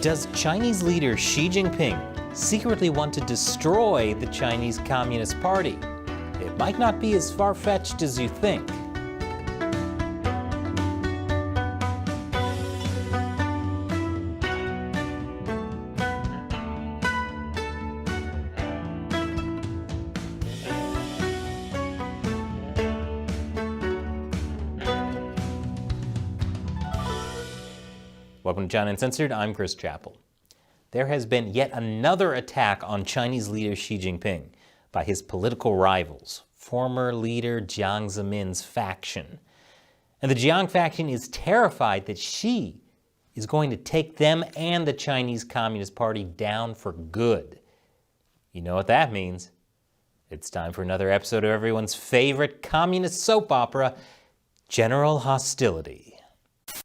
Does Chinese leader Xi Jinping secretly want to destroy the Chinese Communist Party? It might not be as far-fetched as you think. Welcome to John Uncensored. I'm Chris Chappell. There has been yet another attack on Chinese leader Xi Jinping by his political rivals, former leader Jiang Zemin's faction. And the Jiang faction is terrified that Xi is going to take them and the Chinese Communist Party down for good. You know what that means. It's time for another episode of everyone's favorite communist soap opera, General Hostility.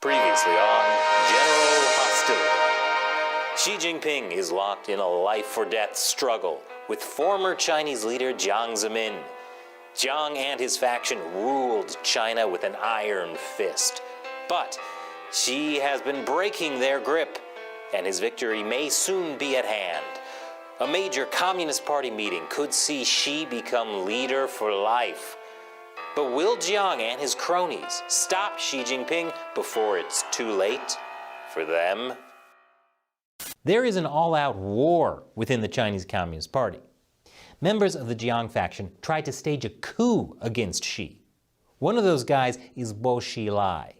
Previously on General Hostility. Xi Jinping is locked in a life-or-death struggle with former Chinese leader Jiang Zemin. Jiang and his faction ruled China with an iron fist. But Xi has been breaking their grip, and his victory may soon be at hand. A major Communist Party meeting could see Xi become leader for life. But will Jiang and his cronies stop Xi Jinping before it's too late for them? There is an all-out war within the Chinese Communist Party. Members of the Jiang faction tried to stage a coup against Xi. One of those guys is Boshilai.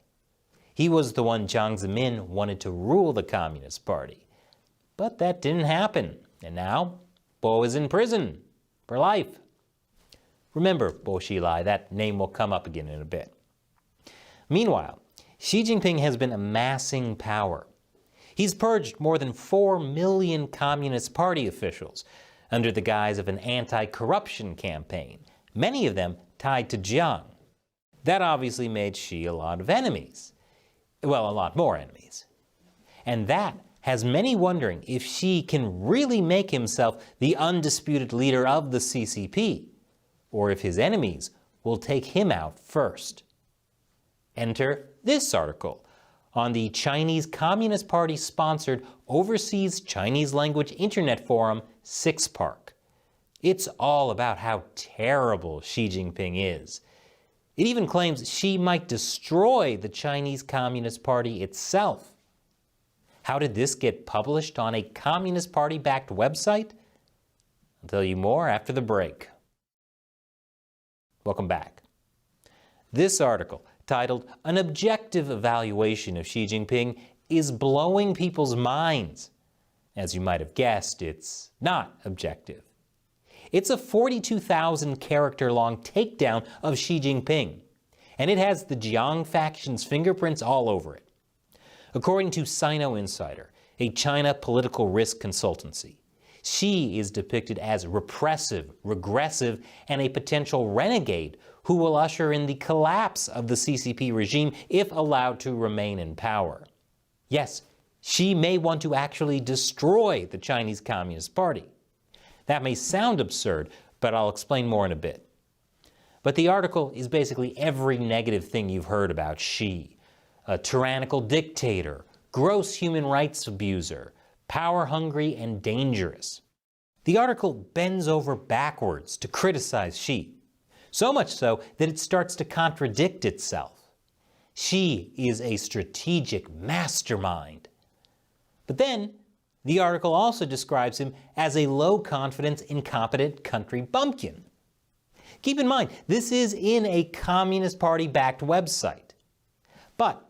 He was the one Jiang Zemin wanted to rule the Communist Party. But that didn't happen, and now Bo is in prison for life. Remember Boshilai, that name will come up again in a bit. Meanwhile, Xi Jinping has been amassing power. He's purged more than 4 million Communist Party officials under the guise of an anti-corruption campaign, many of them tied to Jiang. That obviously made Xi a lot of enemies. Well, a lot more enemies. And that has many wondering if Xi can really make himself the undisputed leader of the CCP, or if his enemies will take him out first. Enter this article on the Chinese Communist Party-sponsored overseas Chinese language internet forum, Six Park. It's all about how terrible Xi Jinping is. It even claims Xi might destroy the Chinese Communist Party itself. How did this get published on a Communist Party-backed website? I'll tell you more after the break. Welcome back. This article, titled An Objective Evaluation of Xi Jinping, is blowing people's minds. As you might have guessed, it's not objective. It's a 42,000-character-long takedown of Xi Jinping, and it has the Jiang faction's fingerprints all over it. According to Sino Insider, a China political risk consultancy, Xi is depicted as repressive, regressive, and a potential renegade who will usher in the collapse of the CCP regime if allowed to remain in power. Yes, Xi may want to actually destroy the Chinese Communist Party. That may sound absurd, but I'll explain more in a bit. But the article is basically every negative thing you've heard about Xi. A tyrannical dictator, gross human rights abuser, power-hungry and dangerous. The article bends over backwards to criticize Xi, so much so that it starts to contradict itself. Xi is a strategic mastermind. But then, the article also describes him as a low-confidence, incompetent country bumpkin. Keep in mind, this is in a Communist Party-backed website. But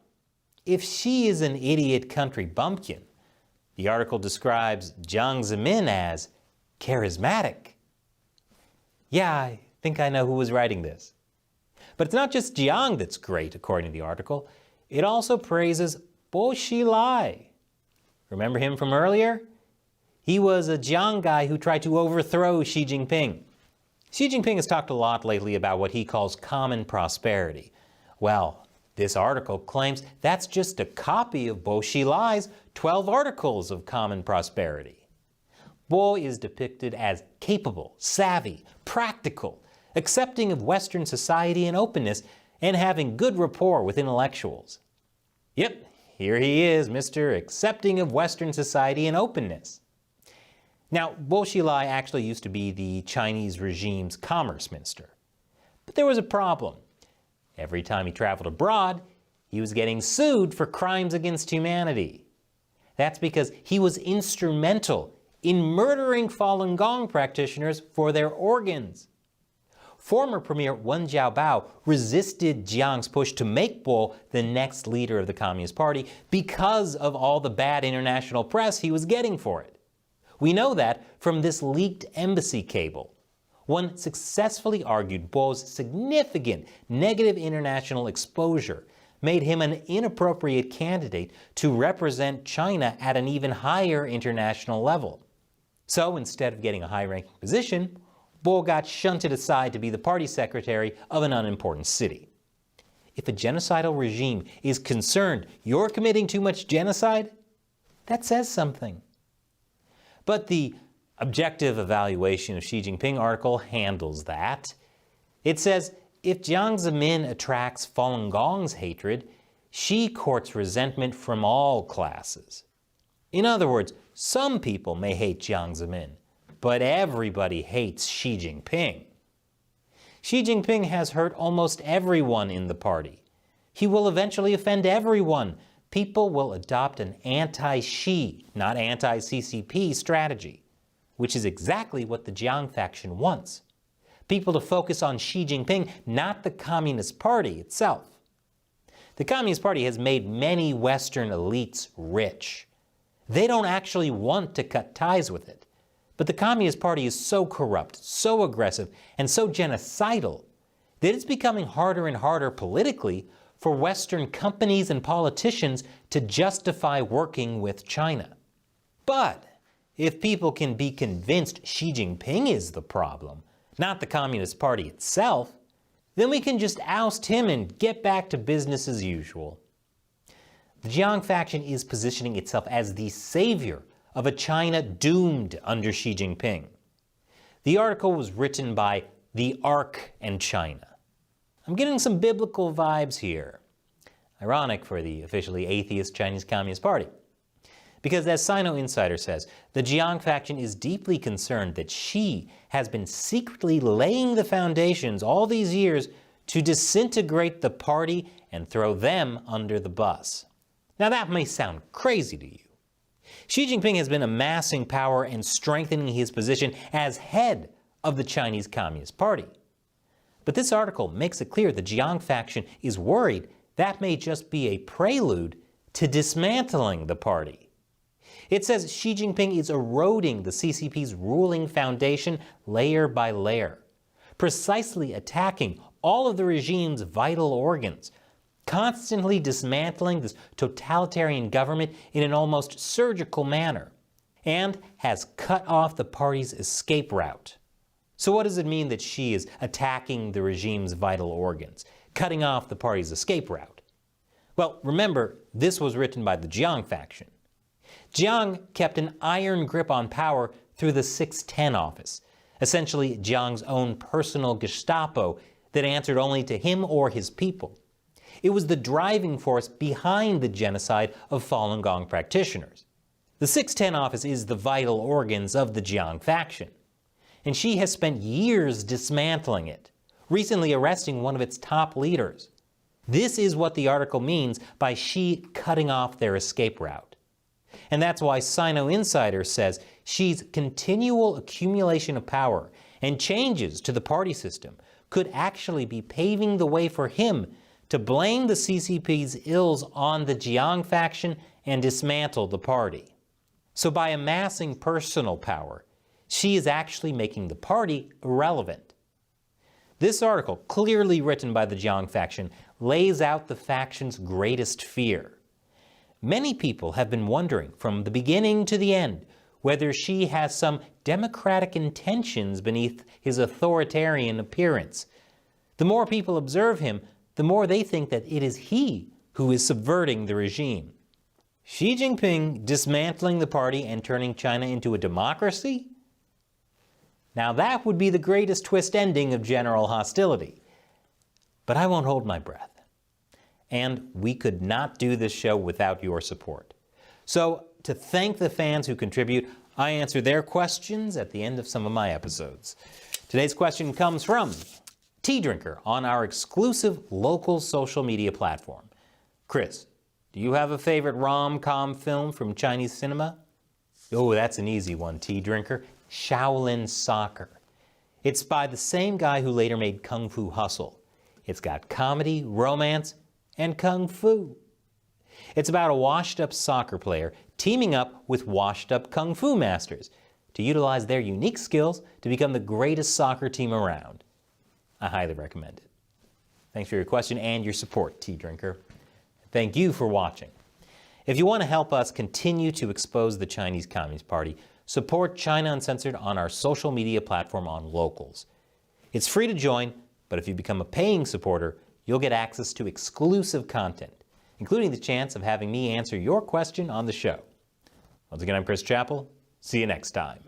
if Xi is an idiot country bumpkin, the article describes Jiang Zemin as charismatic. Yeah, I think I know who was writing this. But it's not just Jiang that's great, according to the article. It also praises Boshilai. Remember him from earlier? He was a Jiang guy who tried to overthrow Xi Jinping. Xi Jinping has talked a lot lately about what he calls common prosperity. Well, this article claims that's just a copy of Boshilai's 12 articles of common prosperity. Bo is depicted as capable, savvy, practical, accepting of Western society and openness, and having good rapport with intellectuals. Yep, here he is, Mr. Accepting of Western society and openness. Now, Bo Xilai actually used to be the Chinese regime's commerce minister. But there was a problem. Every time he traveled abroad, he was getting sued for crimes against humanity. That's because he was instrumental in murdering Falun Gong practitioners for their organs. Former Premier Wen Jiabao resisted Jiang's push to make Bo the next leader of the Communist Party because of all the bad international press he was getting for it. We know that from this leaked embassy cable. One successfully argued Bo's significant negative international exposure made him an inappropriate candidate to represent China at an even higher international level. So instead of getting a high-ranking position, Bo got shunted aside to be the party secretary of an unimportant city. If a genocidal regime is concerned you're committing too much genocide, that says something. But the objective evaluation of Xi Jinping article handles that. It says, if Jiang Zemin attracts Falun Gong's hatred, Xi courts resentment from all classes. In other words, some people may hate Jiang Zemin, but everybody hates Xi Jinping. Xi Jinping has hurt almost everyone in the party. He will eventually offend everyone. People will adopt an anti-Xi, not anti-CCP strategy, which is exactly what the Jiang faction wants. People to focus on Xi Jinping, not the Communist Party itself. The Communist Party has made many Western elites rich. They don't actually want to cut ties with it. But the Communist Party is so corrupt, so aggressive, and so genocidal that it's becoming harder and harder politically for Western companies and politicians to justify working with China. But if people can be convinced Xi Jinping is the problem, not the Communist Party itself, then we can just oust him and get back to business as usual. The Jiang faction is positioning itself as the savior of a China doomed under Xi Jinping. The article was written by The Ark and China. I'm getting some biblical vibes here. Ironic for the officially atheist Chinese Communist Party. Because as Sino Insider says, the Jiang faction is deeply concerned that Xi has been secretly laying the foundations all these years to disintegrate the party and throw them under the bus. Now that may sound crazy to you. Xi Jinping has been amassing power and strengthening his position as head of the Chinese Communist Party. But this article makes it clear the Jiang faction is worried that may just be a prelude to dismantling the party. It says Xi Jinping is eroding the CCP's ruling foundation layer by layer, precisely attacking all of the regime's vital organs, constantly dismantling this totalitarian government in an almost surgical manner, and has cut off the party's escape route. So what does it mean that Xi is attacking the regime's vital organs, cutting off the party's escape route? Well, remember, this was written by the Jiang faction. Jiang kept an iron grip on power through the 610 office, essentially Jiang's own personal Gestapo that answered only to him or his people. It was the driving force behind the genocide of Falun Gong practitioners. The 610 office is the vital organs of the Jiang faction, and Xi has spent years dismantling it, recently arresting one of its top leaders. This is what the article means by Xi cutting off their escape route. And that's why Sino Insider says Xi's continual accumulation of power and changes to the party system could actually be paving the way for him to blame the CCP's ills on the Jiang faction and dismantle the party. So by amassing personal power, Xi is actually making the party irrelevant. This article, clearly written by the Jiang faction, lays out the faction's greatest fear. Many people have been wondering from the beginning to the end whether Xi has some democratic intentions beneath his authoritarian appearance. The more people observe him, the more they think that it is he who is subverting the regime. Xi Jinping dismantling the party and turning China into a democracy? Now that would be the greatest twist ending of general hostility. But I won't hold my breath. and we could not do this show without your support. So, to thank the fans who contribute, I answer their questions at the end of some of my episodes. Today's question comes from Tea Drinker on our exclusive local social media platform. Chris, do you have a favorite rom-com film from Chinese cinema? Oh, that's an easy one, Tea Drinker. Shaolin Soccer. It's by the same guy who later made Kung Fu Hustle. It's got comedy, romance, and kung fu. It's about a washed-up soccer player teaming up with washed-up kung fu masters to utilize their unique skills to become the greatest soccer team around. I highly recommend it. Thanks for your question and your support, Tea Drinker. Thank you for watching. If you want to help us continue to expose the Chinese Communist Party, support China Uncensored on our social media platform on Locals. It's free to join, but if you become a paying supporter, you'll get access to exclusive content, including the chance of having me answer your question on the show. Once again, I'm Chris Chappell. See you next time.